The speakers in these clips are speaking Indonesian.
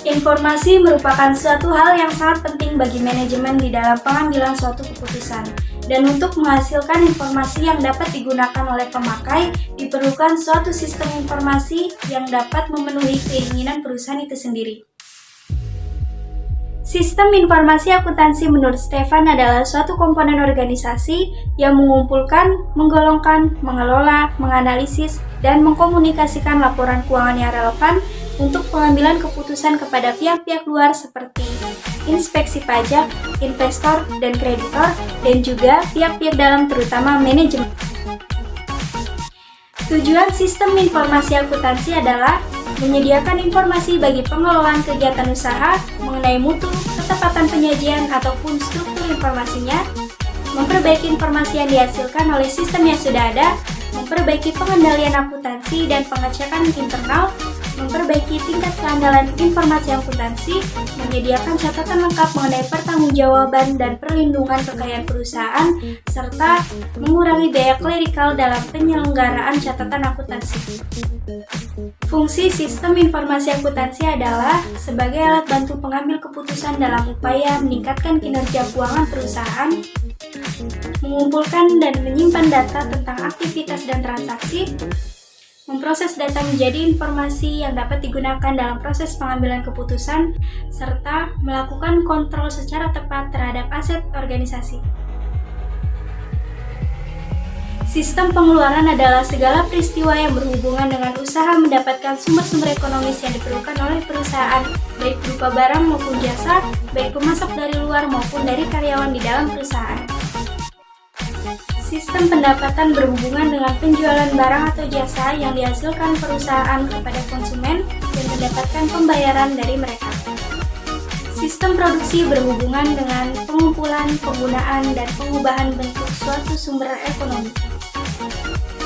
Informasi merupakan suatu hal yang sangat penting bagi manajemen di dalam pengambilan suatu keputusan. Dan untuk menghasilkan informasi yang dapat digunakan oleh pemakai, diperlukan suatu sistem informasi yang dapat memenuhi keinginan perusahaan itu sendiri. Sistem informasi akuntansi menurut Stefan adalah suatu komponen organisasi yang mengumpulkan, menggolongkan, mengelola, menganalisis, dan mengkomunikasikan laporan keuangan yang relevan untuk pengambilan keputusan kepada pihak-pihak luar seperti inspeksi pajak, investor, dan kreditor, dan juga pihak-pihak dalam terutama manajemen. Tujuan sistem informasi akuntansi adalah menyediakan informasi bagi pengelolaan kegiatan usaha mengenai mutu, ketepatan penyajian, ataupun struktur informasinya, memperbaiki informasi yang dihasilkan oleh sistem yang sudah ada, memperbaiki pengendalian akuntansi dan pengecekan internal, memperbaiki tingkat keandalan informasi akuntansi, menyediakan catatan lengkap mengenai pertanggungjawaban dan perlindungan kekayaan perusahaan, serta mengurangi biaya klerikal dalam penyelenggaraan catatan akuntansi. Fungsi sistem informasi akuntansi adalah sebagai alat bantu pengambil keputusan dalam upaya meningkatkan kinerja keuangan perusahaan, mengumpulkan dan menyimpan data tentang aktivitas dan transaksi, memproses data menjadi informasi yang dapat digunakan dalam proses pengambilan keputusan, serta melakukan kontrol secara tepat terhadap aset organisasi. Sistem pengeluaran adalah segala peristiwa yang berhubungan dengan usaha mendapatkan sumber-sumber ekonomis yang diperlukan oleh perusahaan, baik berupa barang maupun jasa, baik pemasok dari luar maupun dari karyawan di dalam perusahaan. Sistem pendapatan berhubungan dengan penjualan barang atau jasa yang dihasilkan perusahaan kepada konsumen dan mendapatkan pembayaran dari mereka. Sistem produksi berhubungan dengan pengumpulan, penggunaan, dan pengubahan bentuk suatu sumber ekonomi.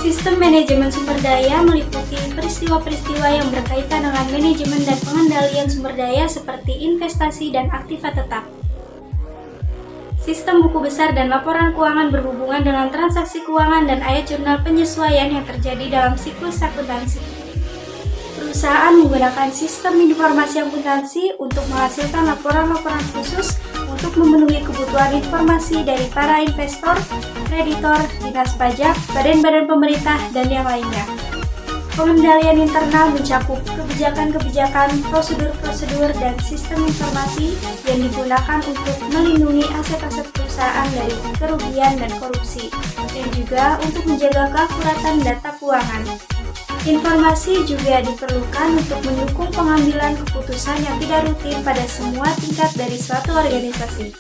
Sistem manajemen sumber daya meliputi peristiwa-peristiwa yang berkaitan dengan manajemen dan pengendalian sumber daya seperti investasi dan aktiva tetap. Sistem buku besar dan laporan keuangan berhubungan dengan transaksi keuangan dan ayat jurnal penyesuaian yang terjadi dalam siklus akuntansi. Perusahaan menggunakan sistem informasi akuntansi untuk menghasilkan laporan-laporan khusus untuk memenuhi kebutuhan informasi dari para investor, kreditor, dinas pajak, badan-badan pemerintah, dan yang lainnya. Pengendalian internal mencakup kebijakan-kebijakan, prosedur-prosedur, dan sistem informasi yang digunakan untuk melindungi aset-aset perusahaan dari kerugian dan korupsi, dan juga untuk menjaga keakuratan data keuangan. Informasi juga diperlukan untuk mendukung pengambilan keputusan yang tidak rutin pada semua tingkat dari suatu organisasi.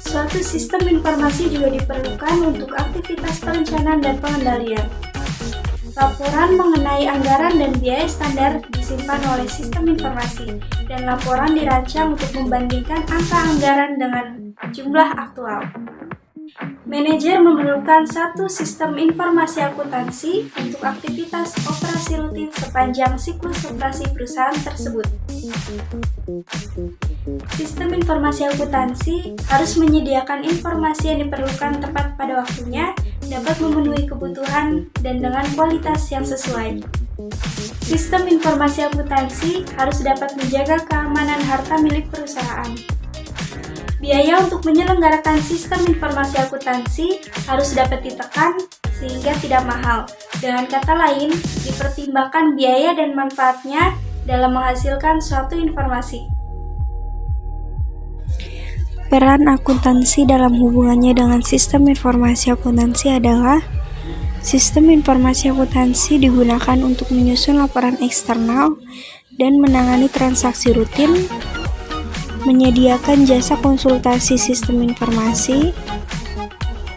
Suatu sistem informasi juga diperlukan untuk aktivitas perencanaan dan pengendalian. Laporan mengenai anggaran dan biaya standar disimpan oleh sistem informasi, dan laporan dirancang untuk membandingkan angka anggaran dengan jumlah aktual. Manajer memerlukan satu sistem informasi akuntansi untuk aktivitas operasi rutin sepanjang siklus operasi perusahaan tersebut. Sistem informasi akuntansi harus menyediakan informasi yang diperlukan tepat pada waktunya, dapat memenuhi kebutuhan, dan dengan kualitas yang sesuai. Sistem informasi akuntansi harus dapat menjaga keamanan harta milik perusahaan. Biaya untuk menyelenggarakan sistem informasi akuntansi harus dapat ditekan sehingga tidak mahal. Dengan kata lain, dipertimbangkan biaya dan manfaatnya dalam menghasilkan suatu informasi. Peran akuntansi dalam hubungannya dengan sistem informasi akuntansi adalah sistem informasi akuntansi digunakan untuk menyusun laporan eksternal dan menangani transaksi rutin, menyediakan jasa konsultasi sistem informasi,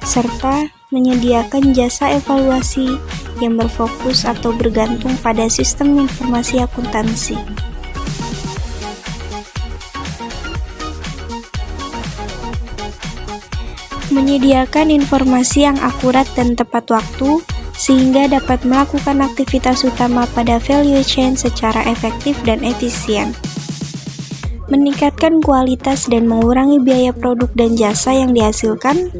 serta menyediakan jasa evaluasi yang berfokus atau bergantung pada sistem informasi akuntansi. Menyediakan informasi yang akurat dan tepat waktu, sehingga dapat melakukan aktivitas utama pada value chain secara efektif dan efisien. Meningkatkan kualitas dan mengurangi biaya produk dan jasa yang dihasilkan,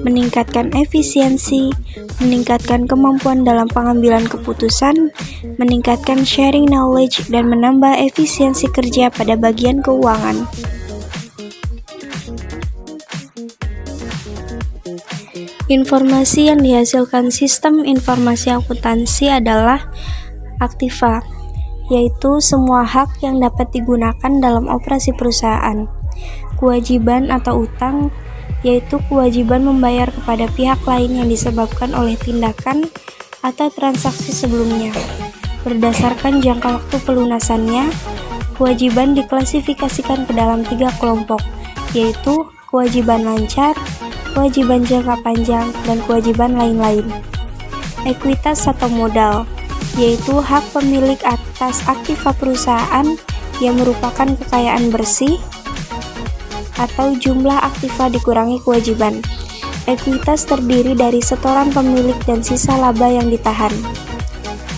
meningkatkan efisiensi, meningkatkan kemampuan dalam pengambilan keputusan, meningkatkan sharing knowledge, dan menambah efisiensi kerja pada bagian keuangan. Informasi yang dihasilkan sistem informasi akuntansi adalah aktiva, yaitu semua hak yang dapat digunakan dalam operasi perusahaan. Kewajiban atau utang, yaitu kewajiban membayar kepada pihak lain yang disebabkan oleh tindakan atau transaksi sebelumnya. Berdasarkan jangka waktu pelunasannya, kewajiban diklasifikasikan ke dalam 3 kelompok, yaitu kewajiban lancar, kewajiban jangka panjang, dan kewajiban lain-lain. Ekuitas atau modal, yaitu hak pemilik atas aktiva perusahaan yang merupakan kekayaan bersih atau jumlah aktiva dikurangi kewajiban. Ekuitas terdiri dari setoran pemilik dan sisa laba yang ditahan.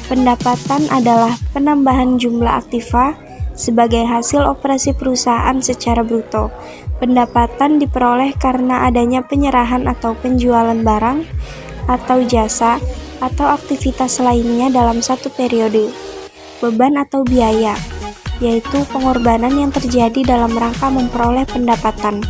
Pendapatan adalah penambahan jumlah aktiva sebagai hasil operasi perusahaan secara bruto. Pendapatan diperoleh karena adanya penyerahan atau penjualan barang atau jasa atau aktivitas lainnya dalam satu periode. Beban atau biaya, yaitu pengorbanan yang terjadi dalam rangka memperoleh pendapatan.